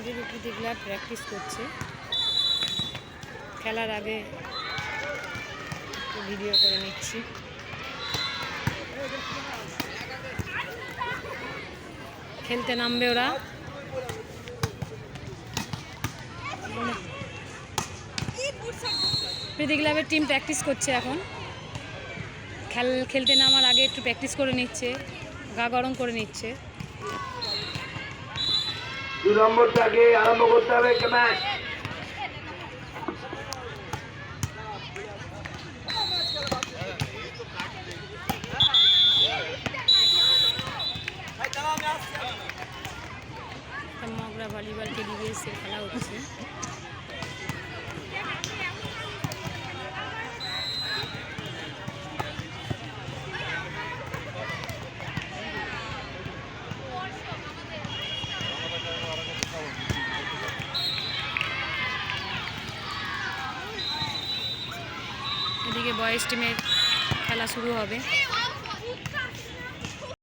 এদিকে প্রীতিগুলা প্র্যাকটিস করছে, খেলার আগে ভিডিও করে নিচ্ছি। খেলতে নামবে ওরা। প্রীতি ক্লাবের টিম প্র্যাকটিস করছে এখন। খেলতে নামার আগে একটু প্র্যাকটিস করে নিচ্ছে, গা গরম করে নিচ্ছে। 2 নম্বরটাকে আরম্ভ করতে হবে একটা ম্যাচ। মগরা ভলিবল KDBS এর খেলা হচ্ছে। এদিকে বয়েজ টিমের খেলা শুরু হবে।